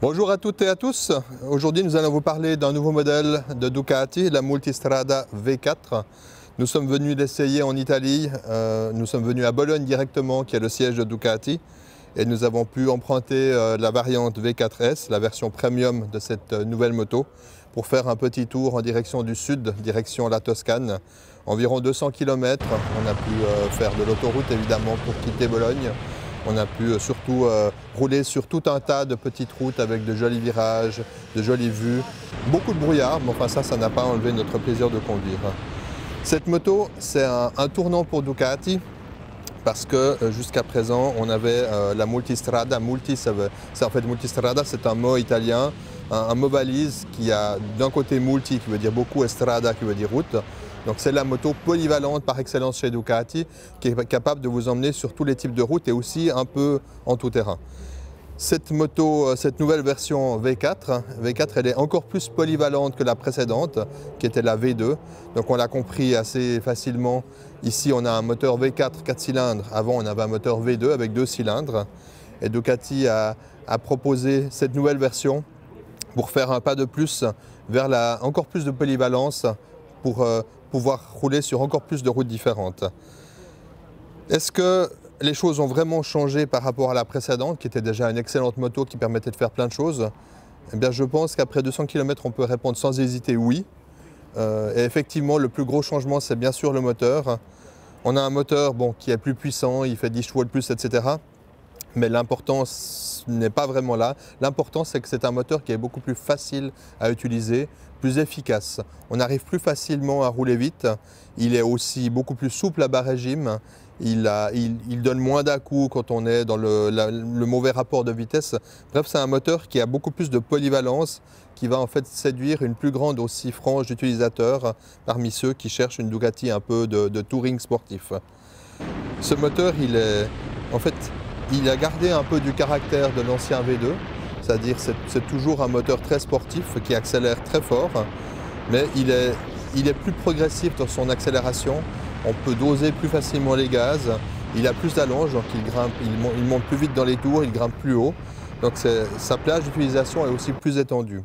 Bonjour à toutes et à tous. Aujourd'hui, nous allons vous parler d'un nouveau modèle de Ducati, la Multistrada V4. Nous sommes venus l'essayer en Italie. Nous sommes venus à Bologne directement, qui est le siège de Ducati. Et nous avons pu emprunter la variante V4S, la version premium de cette nouvelle moto, pour faire un petit tour en direction du sud, direction la Toscane. Environ 200 km. On a pu faire de l'autoroute évidemment pour quitter Bologne. On a pu surtout rouler sur tout un tas de petites routes avec de jolis virages, de jolies vues, beaucoup de brouillard, mais enfin ça n'a pas enlevé notre plaisir de conduire. Cette moto, c'est un tournant pour Ducati parce que jusqu'à présent, on avait la Multistrada. Multistrada, c'est un mot italien, un mot valise qui a d'un côté multi qui veut dire beaucoup et strada qui veut dire route. Donc c'est la moto polyvalente par excellence chez Ducati qui est capable de vous emmener sur tous les types de routes et aussi un peu en tout terrain. Cette moto, cette nouvelle version V4, elle est encore plus polyvalente que la précédente qui était la V2. Donc on l'a compris assez facilement. Ici on a un moteur V4 4 cylindres. Avant on avait un moteur V2 avec 2 cylindres. Et Ducati a proposé cette nouvelle version pour faire un pas de plus vers encore plus de polyvalence pour pouvoir rouler sur encore plus de routes différentes. Est-ce que les choses ont vraiment changé par rapport à la précédente, qui était déjà une excellente moto qui permettait de faire plein de choses? Eh bien, je pense qu'après 200 km, on peut répondre sans hésiter oui. Et effectivement, le plus gros changement, c'est bien sûr le moteur. On a un moteur qui est plus puissant, il fait 10 chevaux de plus, etc. Mais l'importance n'est pas vraiment là. L'important, c'est que c'est un moteur qui est beaucoup plus facile à utiliser, plus efficace. On arrive plus facilement à rouler vite. Il est aussi beaucoup plus souple à bas régime. Il donne moins d'à-coups quand on est dans le mauvais rapport de vitesse. Bref, c'est un moteur qui a beaucoup plus de polyvalence, qui va en fait séduire une plus grande aussi frange d'utilisateurs parmi ceux qui cherchent une Ducati un peu de touring sportif. Ce moteur, il a gardé un peu du caractère de l'ancien V2, c'est-à-dire c'est toujours un moteur très sportif qui accélère très fort, mais il est plus progressif dans son accélération. On peut doser plus facilement les gaz, il a plus d'allonge, donc il monte plus vite dans les tours, il grimpe plus haut, donc sa plage d'utilisation est aussi plus étendue.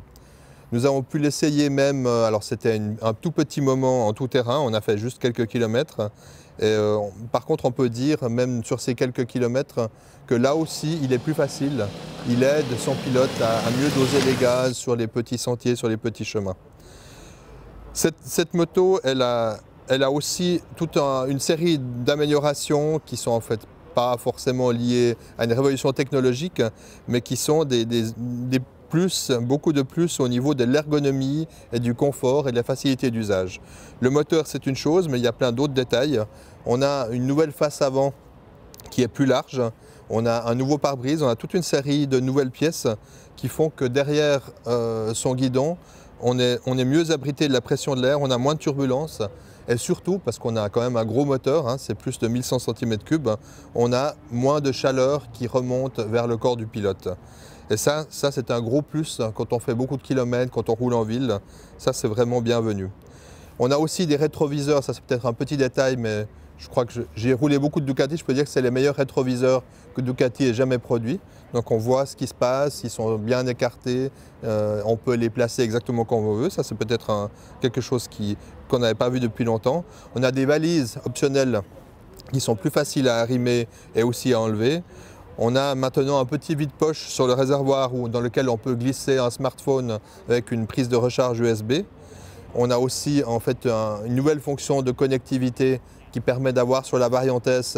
Nous avons pu l'essayer même, alors c'était un tout petit moment en tout terrain, on a fait juste quelques kilomètres. Et, par contre, on peut dire, même sur ces quelques kilomètres, que là aussi, il est plus facile. Il aide son pilote à mieux doser les gaz sur les petits sentiers, sur les petits chemins. Cette moto, elle a aussi toute une série d'améliorations qui sont en fait pas forcément liées à une révolution technologique, mais qui sont beaucoup de plus au niveau de l'ergonomie et du confort et de la facilité d'usage. Le moteur, c'est une chose, mais il y a plein d'autres détails. On a une nouvelle face avant qui est plus large, on a un nouveau pare-brise, on a toute une série de nouvelles pièces qui font que derrière son guidon, on est mieux abrité de la pression de l'air, on a moins de turbulences et surtout, parce qu'on a quand même un gros moteur, c'est plus de 1100 cm3, on a moins de chaleur qui remonte vers le corps du pilote. Et ça c'est un gros plus quand on fait beaucoup de kilomètres, quand on roule en ville, ça c'est vraiment bienvenu. On a aussi des rétroviseurs, ça c'est peut-être un petit détail, mais je crois que j'ai roulé beaucoup de Ducati, je peux dire que c'est les meilleurs rétroviseurs que Ducati ait jamais produits. Donc on voit ce qui se passe, ils sont bien écartés, on peut les placer exactement comme on veut, ça c'est peut-être quelque chose qu'on n'avait pas vu depuis longtemps. On a des valises optionnelles qui sont plus faciles à arrimer et aussi à enlever. On a maintenant un petit vide-poche sur le réservoir dans lequel on peut glisser un smartphone avec une prise de recharge USB. On a aussi en fait une nouvelle fonction de connectivité qui permet d'avoir sur la variante S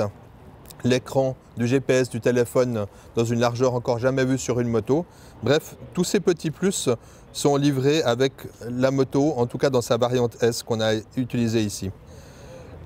l'écran du GPS du téléphone dans une largeur encore jamais vue sur une moto. Bref, tous ces petits plus sont livrés avec la moto, en tout cas dans sa variante S qu'on a utilisée ici.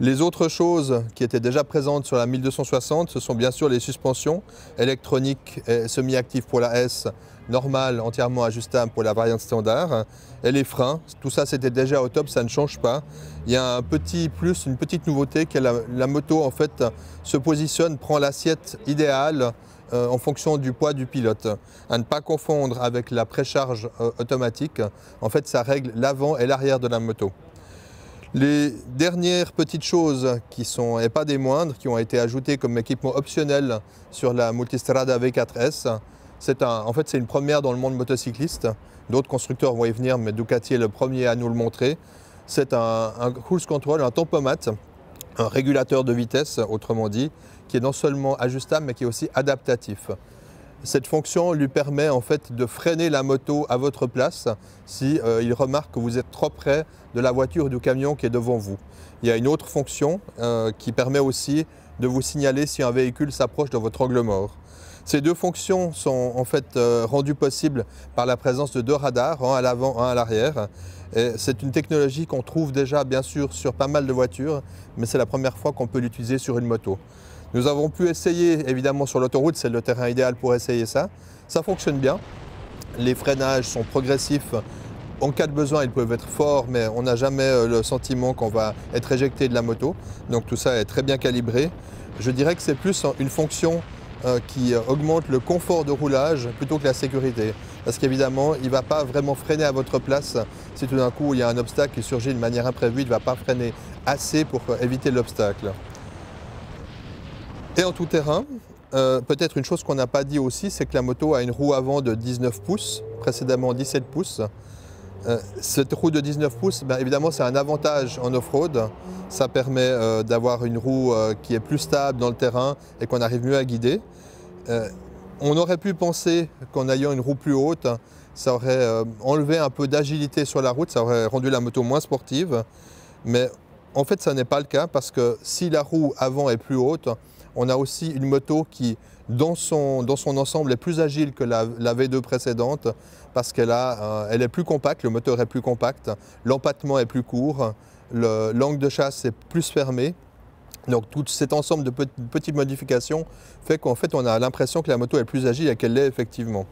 Les autres choses qui étaient déjà présentes sur la 1260, ce sont bien sûr les suspensions électroniques et semi-actives pour la S, normales, entièrement ajustables pour la variante standard, et les freins. Tout ça c'était déjà au top, ça ne change pas. Il y a un petit plus, une petite nouveauté, que la moto en fait se positionne, prend l'assiette idéale en fonction du poids du pilote. À ne pas confondre avec la précharge automatique, en fait ça règle l'avant et l'arrière de la moto. Les dernières petites choses et pas des moindres, qui ont été ajoutées comme équipement optionnel sur la Multistrada V4S, En fait, c'est une première dans le monde motocycliste. D'autres constructeurs vont y venir, mais Ducati est le premier à nous le montrer. C'est un cruise control, un tempomate, un régulateur de vitesse, autrement dit, qui est non seulement ajustable, mais qui est aussi adaptatif. Cette fonction lui permet en fait de freiner la moto à votre place si il remarque que vous êtes trop près de la voiture ou du camion qui est devant vous. Il y a une autre fonction qui permet aussi de vous signaler si un véhicule s'approche de votre angle mort. Ces deux fonctions sont en fait rendues possibles par la présence de deux radars, un à l'avant, un à l'arrière. C'est une technologie qu'on trouve déjà bien sûr sur pas mal de voitures, mais c'est la première fois qu'on peut l'utiliser sur une moto. Nous avons pu essayer évidemment sur l'autoroute, c'est le terrain idéal pour essayer ça. Ça fonctionne bien, les freinages sont progressifs. En cas de besoin, ils peuvent être forts, mais on n'a jamais le sentiment qu'on va être éjecté de la moto. Donc tout ça est très bien calibré. Je dirais que c'est plus une fonction qui augmente le confort de roulage plutôt que la sécurité. Parce qu'évidemment, il ne va pas vraiment freiner à votre place. Si tout d'un coup il y a un obstacle qui surgit de manière imprévue, il ne va pas freiner assez pour éviter l'obstacle. Et en tout terrain, peut-être une chose qu'on n'a pas dit aussi, c'est que la moto a une roue avant de 19 pouces, précédemment 17 pouces. Cette roue de 19 pouces, bien évidemment, c'est un avantage en off-road. Ça permet d'avoir une roue qui est plus stable dans le terrain et qu'on arrive mieux à guider. On aurait pu penser qu'en ayant une roue plus haute, ça aurait enlevé un peu d'agilité sur la route, ça aurait rendu la moto moins sportive. Mais en fait, ça n'est pas le cas parce que si la roue avant est plus haute, on a aussi une moto qui, dans son ensemble, est plus agile que la V2 précédente parce qu'elle est plus compacte, le moteur est plus compact, l'empattement est plus court, l'angle de chasse est plus fermé. Donc tout cet ensemble de petites modifications fait qu'en fait on a l'impression que la moto est plus agile et qu'elle l'est effectivement.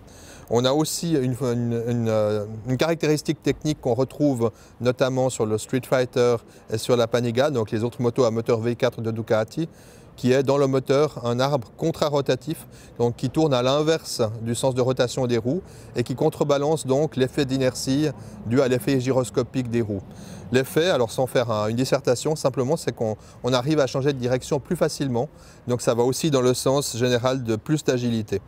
On a aussi une caractéristique technique qu'on retrouve notamment sur le Street Fighter et sur la Panigale, donc les autres motos à moteur V4 de Ducati, qui est dans le moteur un arbre contrarotatif, donc qui tourne à l'inverse du sens de rotation des roues et qui contrebalance donc l'effet d'inertie dû à l'effet gyroscopique des roues. L'effet, alors sans faire une dissertation, simplement c'est qu'on arrive à changer de direction plus facilement, donc ça va aussi dans le sens général de plus d'agilité.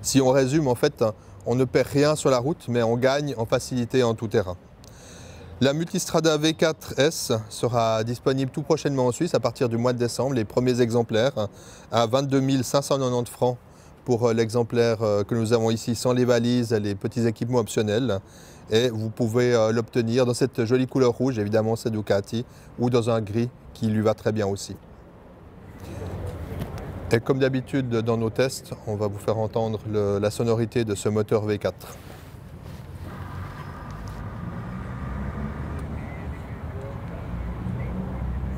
Si on résume, en fait, on ne perd rien sur la route, mais on gagne en facilité en tout terrain. La Multistrada V4S sera disponible tout prochainement en Suisse à partir du mois de décembre, les premiers exemplaires à 22 590 francs pour l'exemplaire que nous avons ici sans les valises et les petits équipements optionnels. Et vous pouvez l'obtenir dans cette jolie couleur rouge, évidemment c'est Ducati, ou dans un gris qui lui va très bien aussi. Et comme d'habitude dans nos tests, on va vous faire entendre la sonorité de ce moteur V4.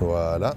Voilà.